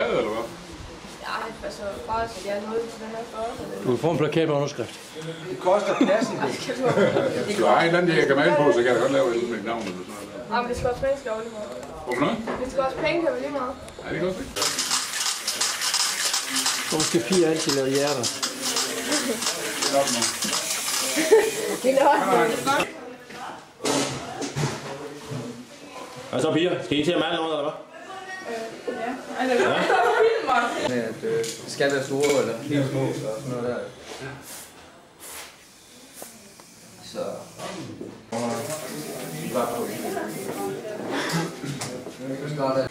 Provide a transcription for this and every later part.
plade, eller hvad? Ja, altså bare så jeg er noget til den her første. Du kan få en plakat med underskrift. Det koster pladsen. Hvis du har en eller anden, jeg kan male på, så kan jeg godt lave et med navn eller sådan noget. Ja, men det skal også penge, skal lige meget. Hvorfor noget? Det skal også penge, kan vi lige meget. Ja, det kan også ikke. Så måske 4 altid lave hjerter. Det er nok. Og så piger, skal I til at male noget, eller hvad? At det skal være store eller helt små og sådan noget der. Så... Bare på det. Nu starter jeg.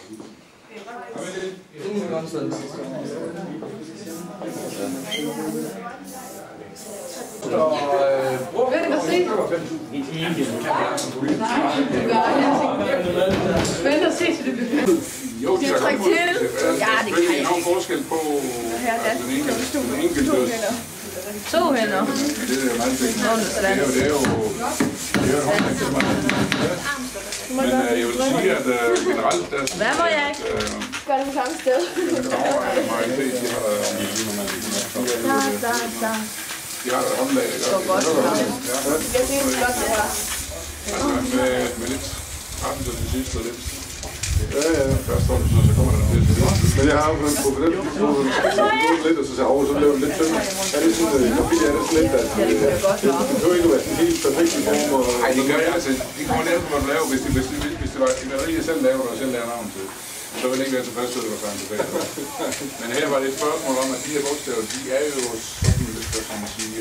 Vent og se. Vent og se, så det bliver Jo, det er træk til. Ja, det kan jeg. Der er en forskel på den enkelte. To hænder. Det er meget vigtigt. Det er jo en håndværk. Men jeg vil sige, at generelt... Hvad må jeg ikke? Gør det på samme sted. De har et håndlag, ikke? Det var godt. Jeg synes, det er godt, det her. Med lidt retten til det sidste og lidt. Ja. Først står det sådan, så kommer der lidt til det. Men jeg har jo på den lidt, og så siger jeg, så laver det lidt tyndt. Ja, det synes jeg, fordi er det sådan lidt, at det behøver ikke at være sådan helt perfekt i form. Nej, det gør jeg altså. Det kommer ned på, hvad du laver. Hvis det var en maleri, jeg selv laver, og selv laver navn til, så ville det ikke være tilfreds, at det var sådan tilbage. Men her var det et spørgsmål om, at de her bogstaver, de er jo sådan lidt, hvad skal man sige,